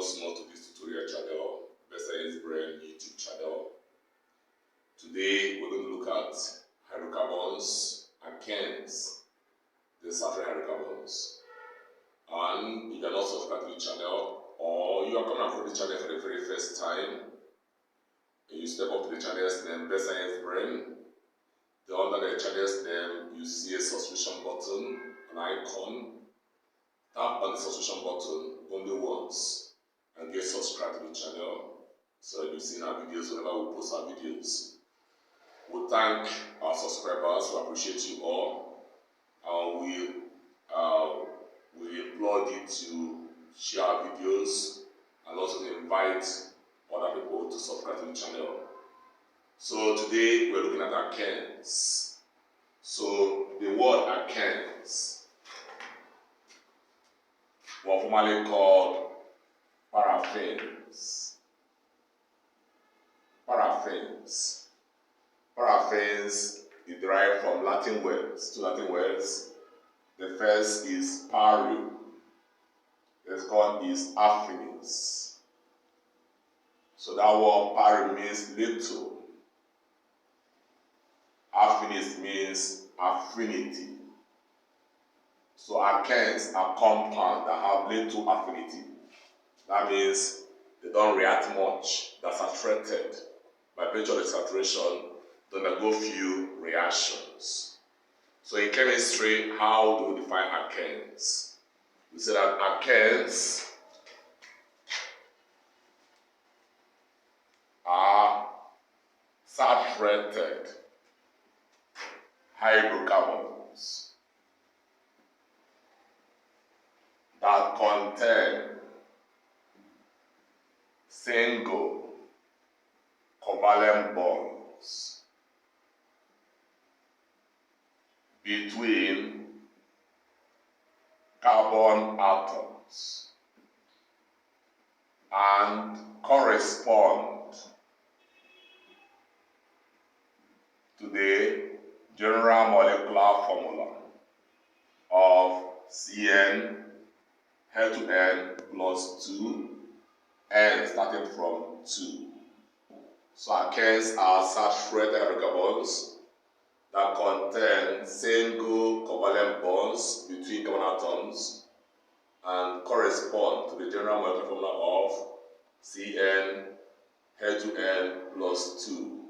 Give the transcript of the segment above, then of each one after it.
once more to this tutorial channel, Best Science Brain YouTube channel. Today we're going to look at hydrocarbons, alkanes, the saturated hydrocarbons. And you can also subscribe to the channel, or you are coming across the channel for the very first time, and you step up to the channel's name, Best Science Brain. Then under the channel's name, you see a subscription button, an icon. Tap on the subscription button only once and get subscribed to the channel so that you see our videos whenever we post our videos. We thank our subscribers, we appreciate you all, and we applaud you to share our videos and also to invite other people to subscribe to the channel. So today we're looking at alkanes. So the word alkanes were formerly called paraffins. Paraffins is derived from Latin words, two Latin words. The first is paru, the second is affinis. So that word paru means little. Affinis means affinity. So alkanes are compounds that have little affinity. That means they don't react much. They're saturated. By virtue of the saturation, they undergo few reactions. So in chemistry, how do we define alkanes? We say that alkanes are saturated hydrocarbons that contain single covalent bonds between carbon atoms and correspond to the general molecular formula of Cn H2n plus 2, N starting from 2. So alkanes are saturated hydrocarbons that contain single covalent bonds between carbon atoms and correspond to the general molecular formula of Cn H2n plus 2.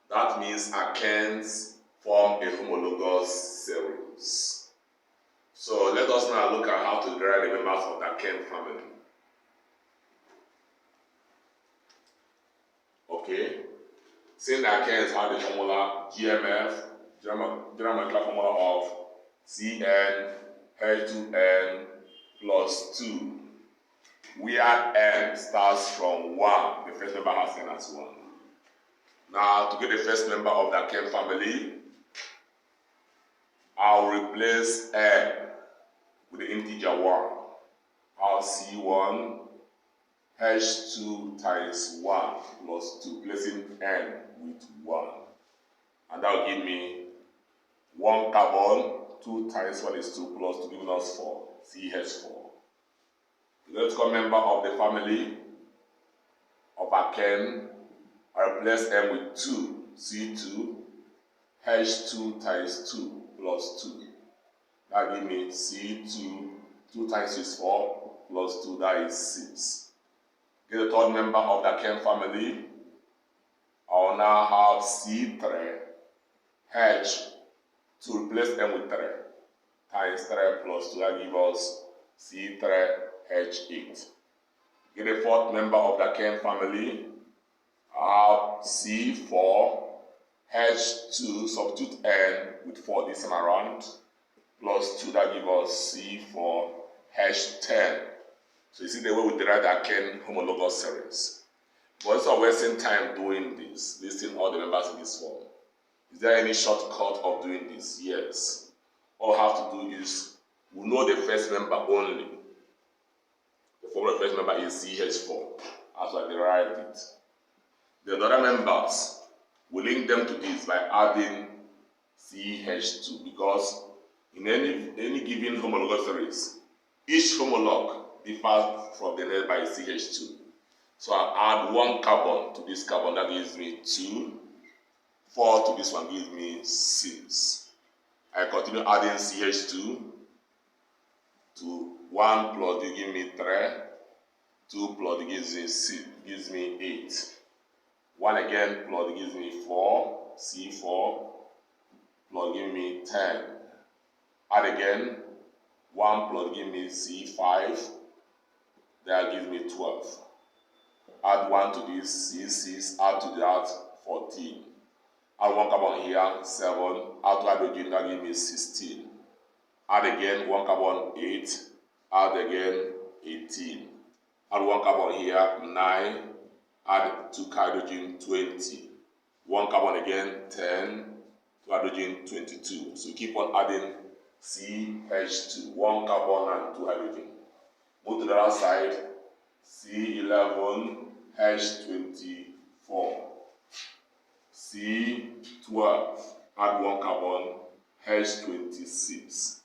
That means alkanes form a homologous series. So let us now look at how to derive the members of the alkane family. Okay, since the alkanes have the formula GMF, general molecular formula of Cn H2n plus 2, where N starts from 1, the first member has N as 1. Now, to get the first member of the alkane family, I'll replace N with the integer 1. I'll C1 H2 times 1 plus 2, placing N with 1. And that will give me 1 carbon, 2 times 1 is 2 plus 2, giving us 4, CH4. The electrical member of the family of alkane, I replace M with 2, C2, H2 times 2 plus 2. That gives me C2, 2 times 6 4, plus 2, that is 6. Get the third member of the alkane family. I will now have C3, H, to replace M with 3, times 3 plus 2, that gives us C3, H8. Get the fourth member of the alkane family. I have C4, H2, substitute N with 4 this time around, plus 2, that gives us C4, H10. So you see the way we derive the alkane homologous series. But instead of wasting time doing this, listing all the members in this form, is there any shortcut of doing this? Yes. All we have to do is, we know the first member only. The formula of the first member is CH4, as I derived it. The other members, we link them to this by adding CH2, because in any given homologous series, each homolog differs from the next by CH2. So I add 1 carbon to this carbon, that gives me 2. 4 to this one gives me 6. I continue adding CH2 to 1 plus you give me 3. 2 plus it gives me 6, gives me 8. 1 again plus it gives me 4. C4 plus give me 10. Add again. 1 plus give me C5. That gives me 12. Add 1 to this C6. Add to that 14. Add 1 carbon here 7. Add 2 hydrogen. That gives me 16. Add again 1 carbon 8. Add again 18. Add 1 carbon here 9. Add 2 hydrogen 20. 1 carbon again 10. 2 hydrogen 22. So keep on adding CH2, 1 carbon and 2 hydrogen. Move to the other side. C11 H24. C12, add 1 carbon H26.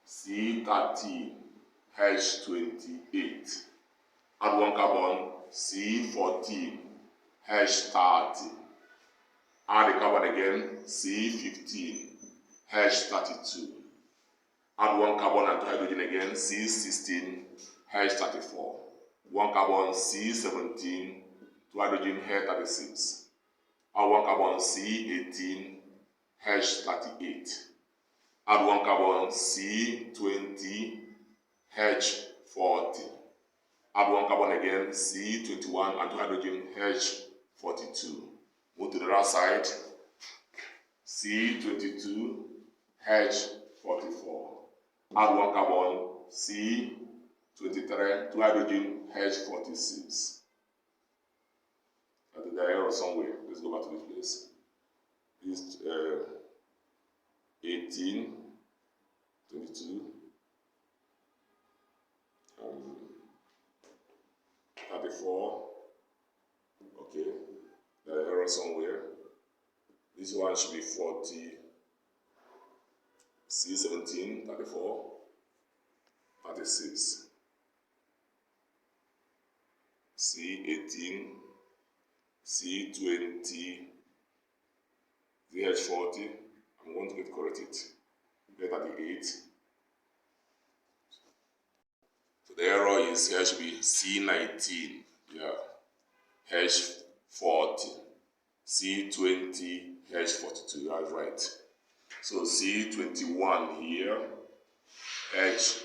C13 H28. Add 1 carbon C14 H30. Add the carbon again C15 H32. Add 1 carbon and 2 hydrogen again C16 H34. 1 carbon C17, 2 hydrogen H36. Add 1 carbon C18 H38. Add 1 carbon C20 H40. Add 1 carbon again C21 and 2 hydrogen H42. Move to the right side. C22 H44. Add 1 carbon C23, 2 hydrogen H46. I think there are errors somewhere. Let's go back to this place. This 18, 22, 34. Okay, there are errors somewhere. This one should be 40. C17, 34, 36. C18, C20, ZH40. I'm going to get corrected. Z38. So the error is here should be C19. Yeah. H40. C20, H42. That's right. So C21 here, H44.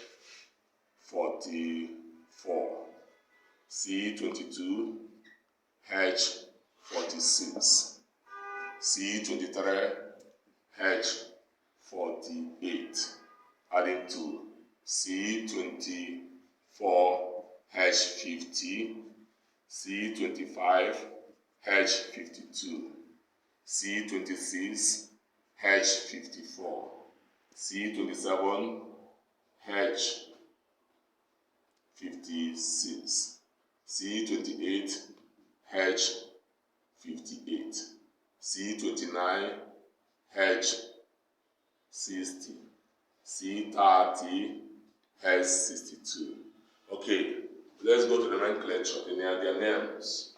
C22, H46. C23, H48. Adding to C24, H50. C25, H52. C26, H54. C27, H56. C28, H58. C29, H60. C30, H62. Okay, let's go to the nomenclature. They are their names.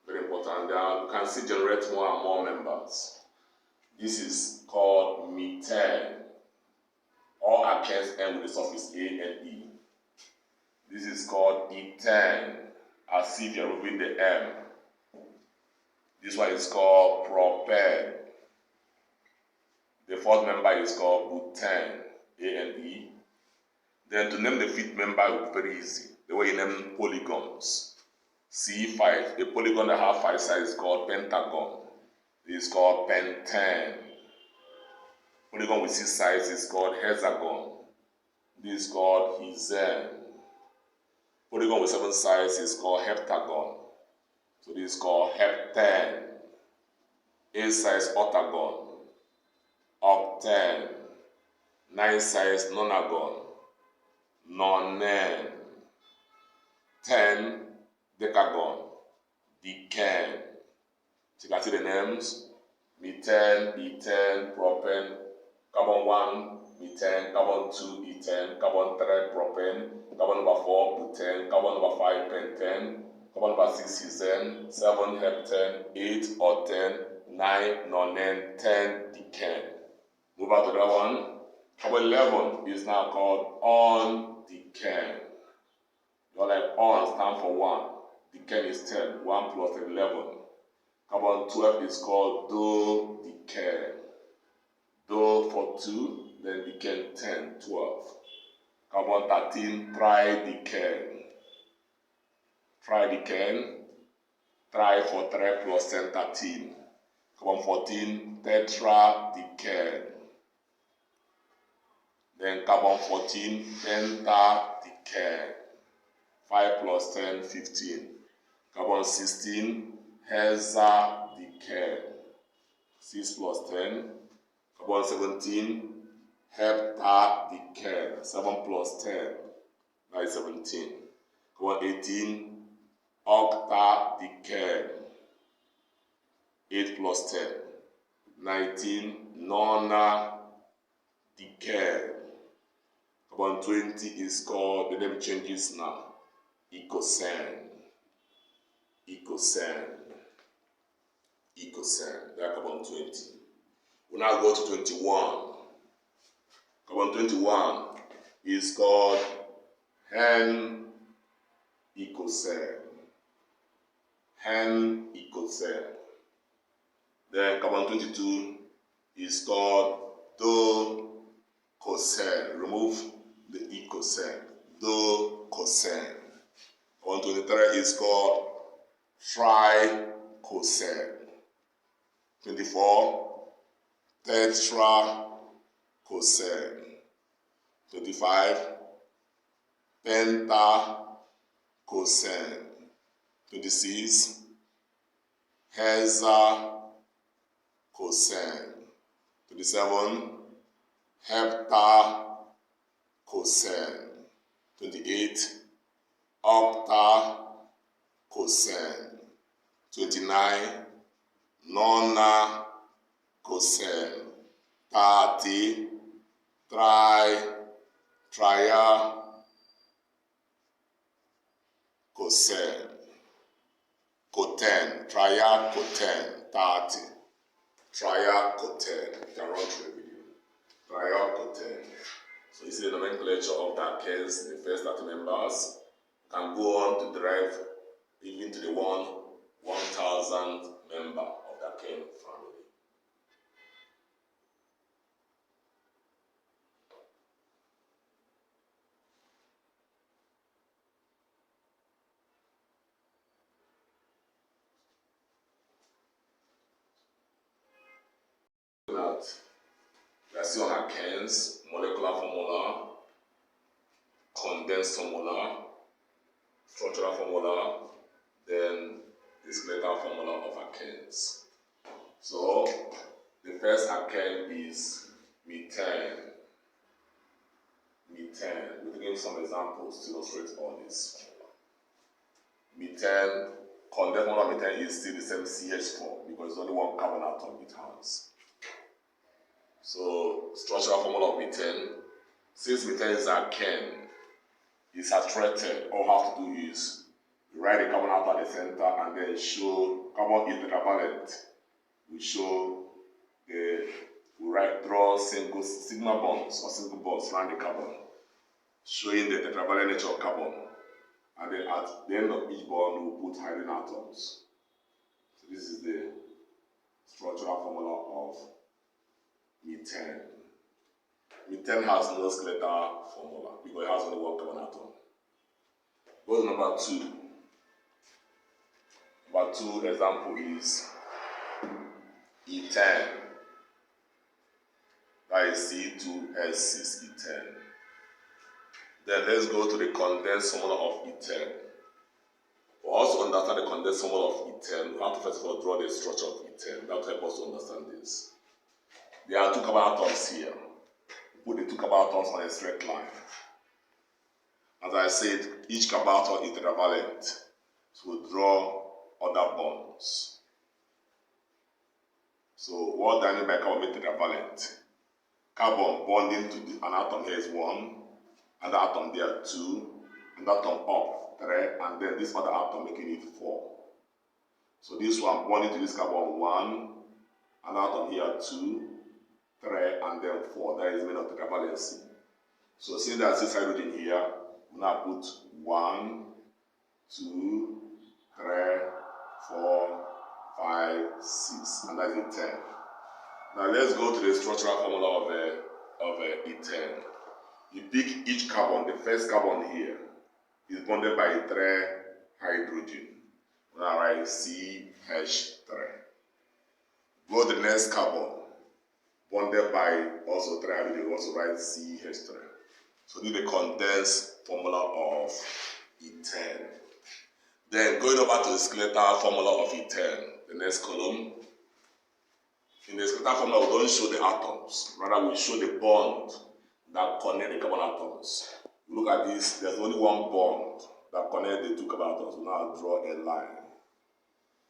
Very important. You can see generate more and more members. This is called methane. All alkanes end with the suffix A and E. This is called ethane, as if you're removing the M. This one is called propane. The fourth member is called butane, A and E. Then to name the fifth member is very easy. The way you name polygons. C5, a polygon that has 5 sides is called pentagon. This is called pentane. Polygon with 6 sides is called hexagon. This is called hexane. Polygon with 7 sides is called heptagon. So this is called heptane. 8 sides octagon. Octane. 9 sides nonagon. Nonane. 10 decagon. Decane. So you can see the names: methane, ethane, propane, carbon 1, methane, carbon 2, ethane, carbon 3, propane, carbon number 4, butane, carbon number 5, pentane, carbon number 6, hexane, 7, heptane, 8, octane, 9, nonane, 10, decane. Move on to that one. Carbon 11 is now called undecane. You're like on stand for 1. Decane is 10. 1 plus 11. Carbon 12 is called dodecane. Do for 2, then decane 10, 12. Carbon 13, tridecane. Tridecane, tri for 3 plus 10, 13. Carbon 14, tetradecane. Then carbon 14, pentadecane. 5 plus 10, 15. Carbon 16, hexadecane. 6 plus 10. Carbon 17, heptadecane. 7 plus 10, that is 17. Carbon 18, octadecane. 8 plus 10, 19, nonadecane. Carbon 20 is called, the name changes now, ecocene. Ecocene. That's carbon 20. We now go to 21. Carbon 21 is called hen ecocene. Hen ecocene. Then carbon 22 is called dococene. Remove the ecocene. Dococene. Carbon 23 is called tricocene. 24, tetracocene. 25, pentacocene. 26, hexacocene. 27, heptacocene. 28, octacocene. 29, nonacocene. 30, triacocene. Cotene, triacotene, 30. Triacotene, you can run through the video. Triacotene. So you see the nomenclature of the alkanes, the first 30 members, can go on to derive even to the 1,000th member of the alkane family. We are still on alkanes, molecular formula, condensed formula, structural formula, then the skeletal formula of alkanes. So the first alkane is methane. Methane. We'll give some examples to illustrate all this. Methane, condensed formula of methane is still the same CH4 because it's only one carbon atom it has. So structural formula of methane, since methane is alkane, it's saturated. All we have to do is write the carbon atom at the center and then show carbon is tetravalent. We show draw sigma bonds or single bonds around the carbon, showing the tetravalent nature of carbon. And then at the end of each bond, we put hydrogen atoms. So this is the structural formula of methane. Methane has no skeletal formula because it has only one carbon atom. Go to number 2. Number 2 example is ethane. That is C2H6 ethane. Then let's go to the condensed formula of ethane. For us to understand the condensed formula of ethane, we have to first of all draw the structure of ethane. That will help us to understand this. There are 2 carbon atoms here. Put the 2 carbon atoms on a straight line. As I said, each carbon atom is tetravalent. So we'll draw other bonds. So what do I mean by carbon tetravalent? carbon bonding to an atom here is 1, and the atom there 2, and that atom up 3, and then this other atom making it 4. So this one bonding to this carbon 1, and atom here 2, 3, and then 4. That is made of tetravalency. So since there's 6 hydrogen here, we now put 1, 2, 3, 4, 5, 6, and that is 10. Now let's go to the structural formula of ethane. You pick each carbon. The first carbon here is bonded by 3 hydrogen. Now write CH3. Go to the next carbon, bonded by also 3 hydrogen. Also write CH3. So this is the condensed formula of ethane. Then going over to the skeletal formula of ethane, the next column. In the skeletal formula, we don't show the atoms. Rather, we show the bond that connect the carbon atoms. Look at this. There's only one bond that connects the 2 carbon atoms. We now draw a line.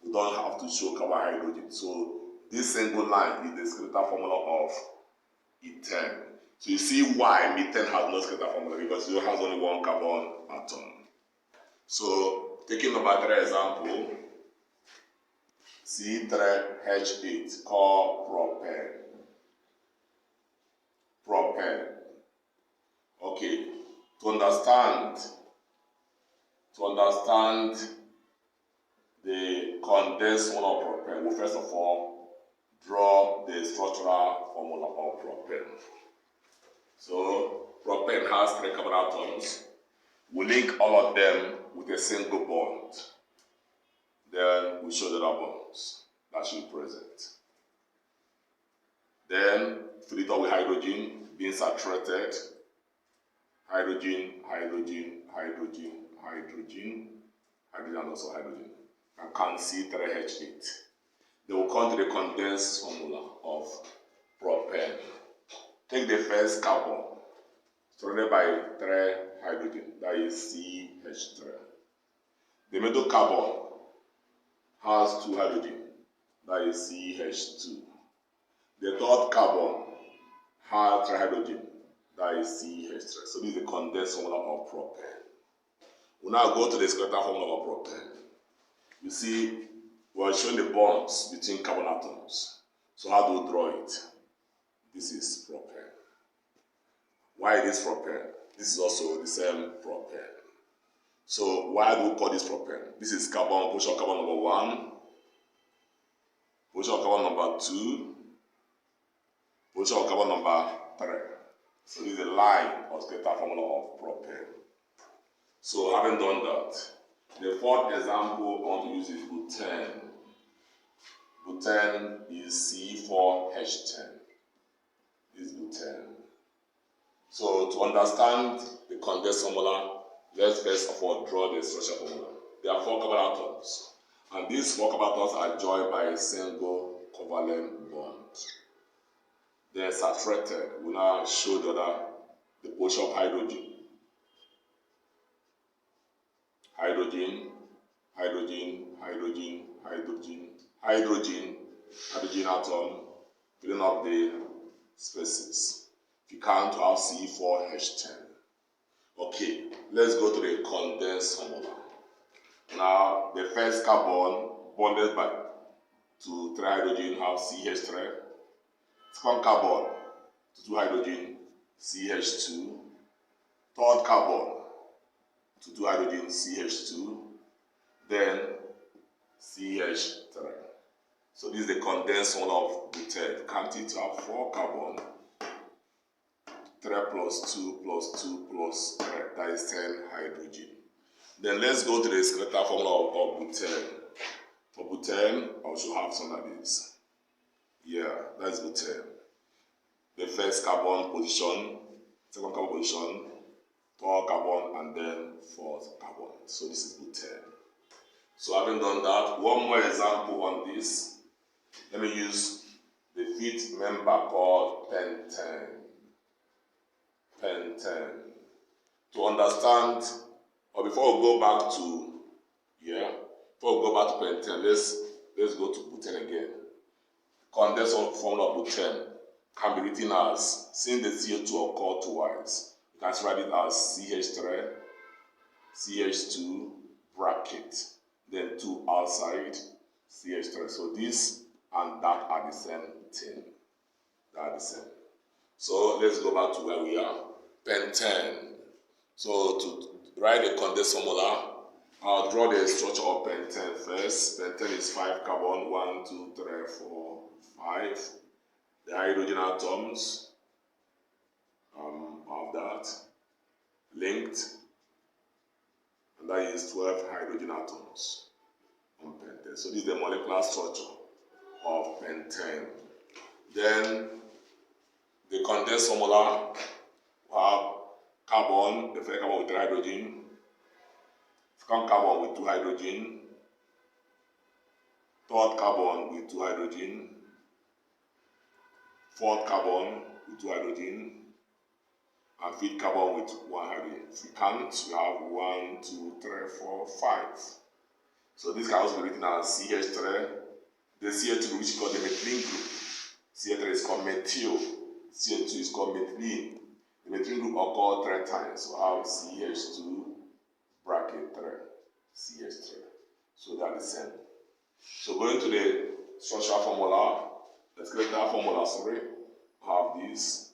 We don't have to show carbon hydrogen. So this single line is the skeletal formula of ethane. So you see why methane has no skeletal formula, because it has only one carbon atom. So taking number 3 example, C3H8 called propane. Propane. Okay, to understand the condensed formula of propane, we first of all draw the structural formula of propane. So propane has 3 carbon atoms. We link all of them with a single bond. Then we show the other bonds that should be present. Then fill it up with hydrogen being saturated. Hydrogen, hydrogen, hydrogen, hydrogen, hydrogen, and also hydrogen. And can C3H8. They will come to the condensed formula of propane. Take the first carbon, surrounded by 3 hydrogen, that is CH3. The middle carbon has 2 hydrogen, that is CH2. The third carbon has 3 hydrogen, that is CH3. So this is the condensed formula of propane. We now go to the skeletal formula of propane. You see, we're showing the bonds between carbon atoms. So how do we draw it? This is propane. Why is this propane? This is also the same propane. So why do we call this propane? This is carbon, position of carbon number 1, position of carbon number 2, position of carbon number 3. So this is the line or skeletal formula of propane. So having done that, the fourth example I want to use is butane. Butane is C4H10. This is butane. So to understand the condensed formula, let's first of all draw the structure formula. There are 4 carbon atoms, and these 4 carbon atoms are joined by a single covalent bond. They are saturated. We now show the position of hydrogen. Hydrogen, hydrogen, hydrogen, hydrogen, hydrogen, hydrogen atom, filling up the spaces. If you count to have C4H10. Okay, let's go to the condensed formula. Now, the first carbon bonded to 3 hydrogen have CH3. Second carbon to 2 hydrogen, CH2. Third carbon to 2 hydrogen, CH2. Then CH3. So this is the condensed formula of butane. Count it to have 4 carbon. 3 plus 2 plus 2 plus 3, that is 10 hydrogen. Then let's go to the skeletal formula of butane. For butane, I should have some of these. Yeah, that's butane. The first carbon position, second carbon position, third carbon, and then fourth carbon. So this is butane. So having done that, one more example on this. Let me use the 5th member called pentane. Pentane. To understand, or before we go back to pentane, let's go to butane again. Condensed formula of butane. can be written as, since the CO2 occurred twice, you can write it as CH3, CH2, bracket, then 2 outside, CH3. So this and that are the same thing. They are the same. So let's go back to where we are. Pentane. So to write the condensed formula, I'll draw the structure of pentane first. Pentane is 5 carbon, 1, 2, 3, 4, 5. The hydrogen atoms of that linked, and that is 12 hydrogen atoms on pentane. So this is the molecular structure of pentane. Then the condensed formula, we have carbon, the first carbon with 3 hydrogen, second carbon with 2 hydrogen, third carbon with 2 hydrogen, fourth carbon with 2 hydrogen, and fifth carbon with 1 hydrogen. If we count, we have 1, 2, 3, 4, 5. So this can also be written as CH3. The CH2, which is called the methylene group. CH3 is called methyl. CH2 is called methylene. The methylene group occurs 3 times. So I have CH2 bracket 3, CH3. So they are the same. So going to the structural formula, the skeletal formula, I have this.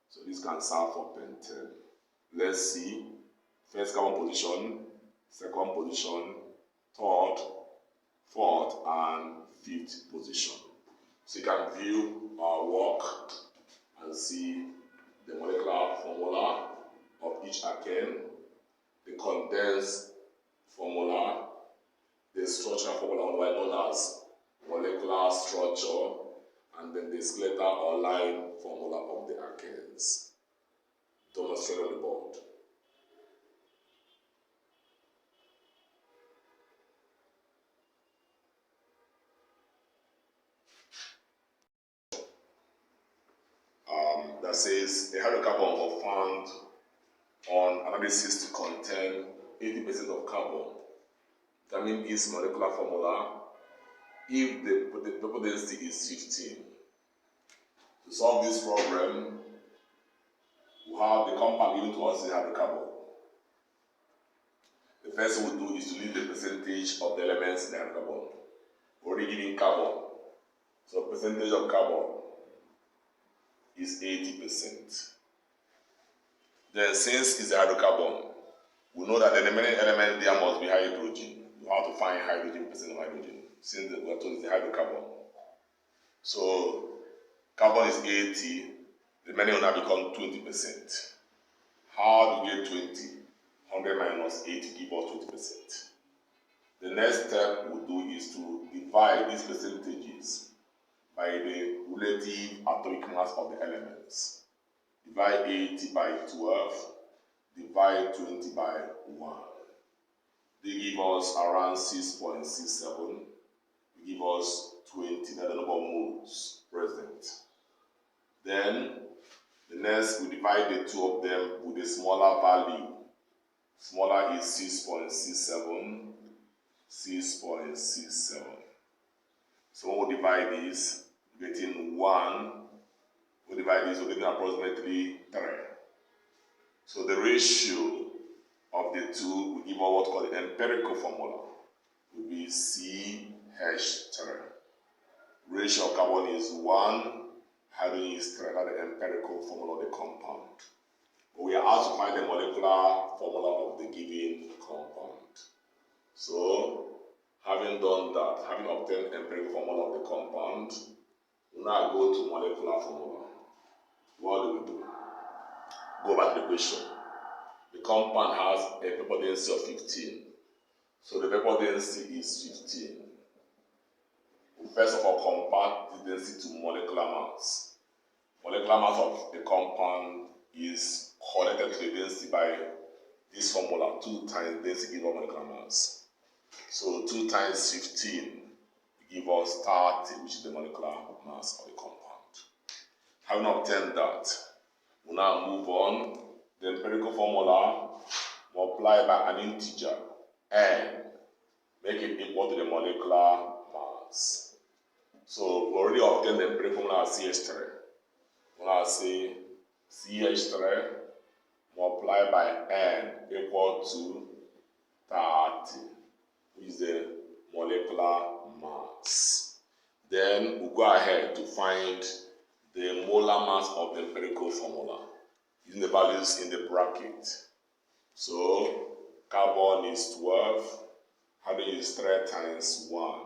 So this can serve for pentane. Let's see. First carbon position, second position, third, fourth, and fifth position. So you can view our work and see the molecular formula of each alkane, the condensed formula, the structural formula known as molecular structure, and then the skeletal or line formula of the alkanes. Demonstrated on the board. That says a hydrocarbon was found on analysis to contain 80% of carbon. That means its molecular formula if the vapor density is 15. To solve this problem, we have the compound given to us as a hydrocarbon. The first thing we do is to leave the percentage of the elements in the hydrocarbon. We're already given carbon. So percentage of carbon is 80%. Then since it's a hydrocarbon, we know that the remaining element there must be hydrogen. We have to find hydrogen, percent of hydrogen, since we are told it's a hydrocarbon. So carbon is 80, the remaining will now become 20%. How do we get 20? 100 minus 80 give us 20%. The next step we do is to divide these percentages by the relative atomic mass of the elements. Divide 80 by 12, divide 20 by 1. They give us around 6.67. They give us 20, that's the number of moles present. Then, the next, we divide the two of them with a smaller value. Smaller is 6.67, 6.67. So when we divide this, getting 1, we divide this, we're getting approximately 3. So the ratio of the two will give us what's called the empirical formula. Will be CH3. Ratio of carbon is 1, hydrogen is 3. That's the empirical formula of the compound. But we are asked to find the molecular formula of the given compound. So, having done that, having obtained empirical formula of the compound, we now go to molecular formula. What do we do? Go back to the question. The compound has a vapor density of 15. So the vapor density is 15. We first of all compare the density to molecular mass. Molecular mass of the compound is connected to the density by this formula, 2 times density gives us molecular mass. So 2 times 15 give us 30, which is the molecular mass of the compound. Having obtained that, we now move on. The empirical formula multiply by an integer n, make it equal to the molecular mass. So we already obtained the empirical formula as CH3. When I say CH3 multiplied by N equal to 30, which is the molecular mass. Then we'll go ahead to find the molar mass of the empirical formula using the values in the bracket. So carbon is 12, hydrogen is 3 times 1,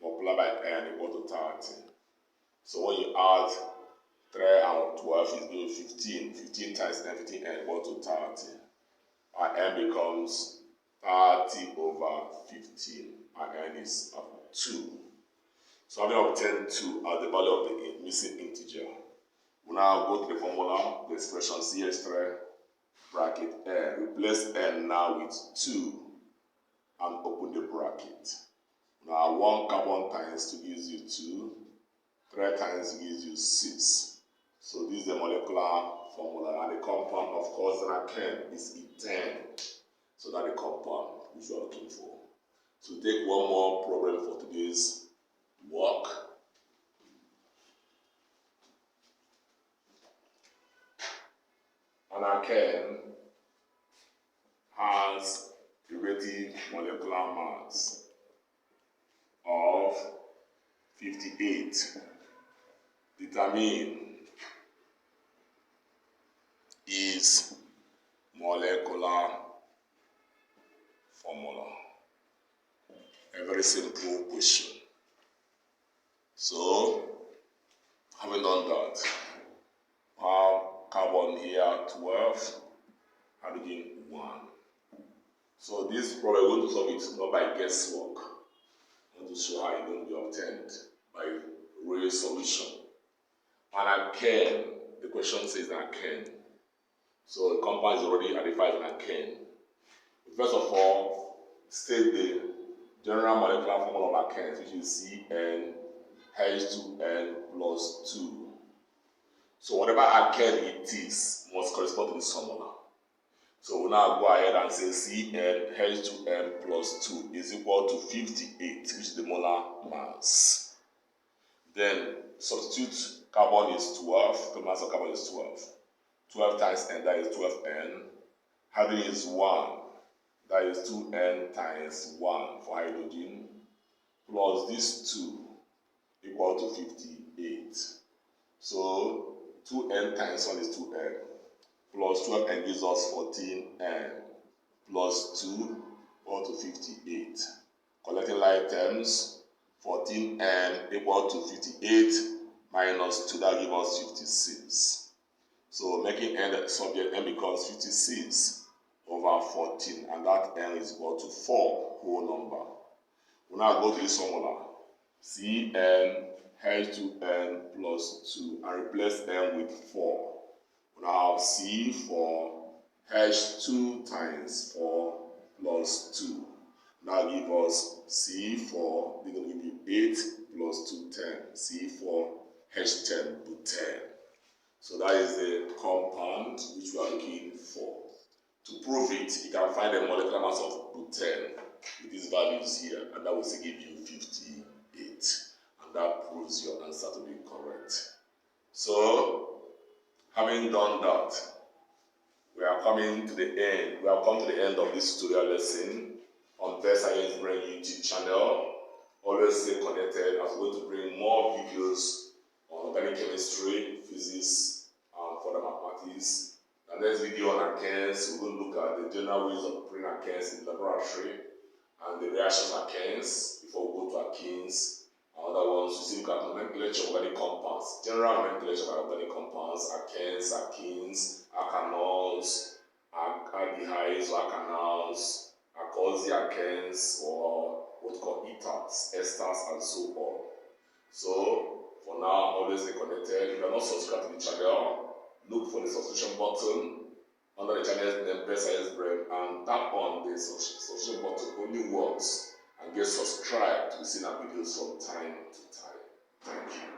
multiplied by N equal to 30. So when you add 3 and 12, is given 15. 15 times 10, 15 N equal to 30. Our N becomes 30 over 15. Our N is 2. So having obtained 2 as the value of the missing integer, we now go to the formula, the expression CH3 bracket N. Replace N now with 2 and open the bracket. Now 1 carbon times 2 gives you 2, 3 times gives you 6. So this is the molecular formula, and the compound, of course, an alkane is ethane. So that's the compound which we are looking for. So take one more problem for today's work. An alkane has a relative molecular mass of 58. Determine its molecular formula. A very simple question. So, having done that, carbon here 12, hydrogen 1. So this problem we're going to solve it not by guesswork. I want to show how it's going to be obtained by real solution. An alkane, the question says alkane. So the compound is already identified as an alkane. First of all, state the general molecular formula of alkanes, which is CnH2n plus 2. So whatever alkane it is must correspond to this formula. So we'll now go ahead and say CnH2n plus 2 is equal to 58, which is the molar mass. Then substitute carbon is 12, the mass of carbon is 12. 12 times N, that is 12N. Hydrogen is 1, that is 2N times 1 for hydrogen, plus this 2 equal to 58. So 2N times 1 is 2N, plus 12N gives us 14N, plus 2 equal to 58. Collecting like terms, 14N equal to 58 minus 2, that gives us 56. So making N the subject, N becomes 56 over 14, and that N is equal to 4 whole number. We now go to this formula, CnH2n plus 2, and replace N with 4. We now have C for H2 times 4 plus 2. Now give us C4, they're going to give you 8 plus 2, 10. C4 H10 to 10. So that is the compound which we are looking for. To prove it, you can find the molecular mass of butane with these values here, and that will still give you 58. And that proves your answer to be correct. So, having done that, we are coming to the end. We have come to the end of this tutorial lesson on Best Science Brain YouTube channel. Always stay connected, as we're going to bring more videos on organic chemistry, physics, and further mathematics. The next video on alkanes, we're going to look at the general ways of preparing alkanes in the laboratory and the reaction of alkanes before we go to alkenes. Another ones, we see look at nomenclature of organic compounds, general nomenclature of organic compounds, alkanes, alkenes, alkanols, aldehydes, or alkanals, alkoxy alkanes, or what we call ethers, esters, and so on. So, for now, always stay connected. If you are not subscribed to the channel, look for the subscription button under the channel's name, Best Science Brain, and tap on the subscription button only once and get subscribed to receive our videos from time to time. Thank you.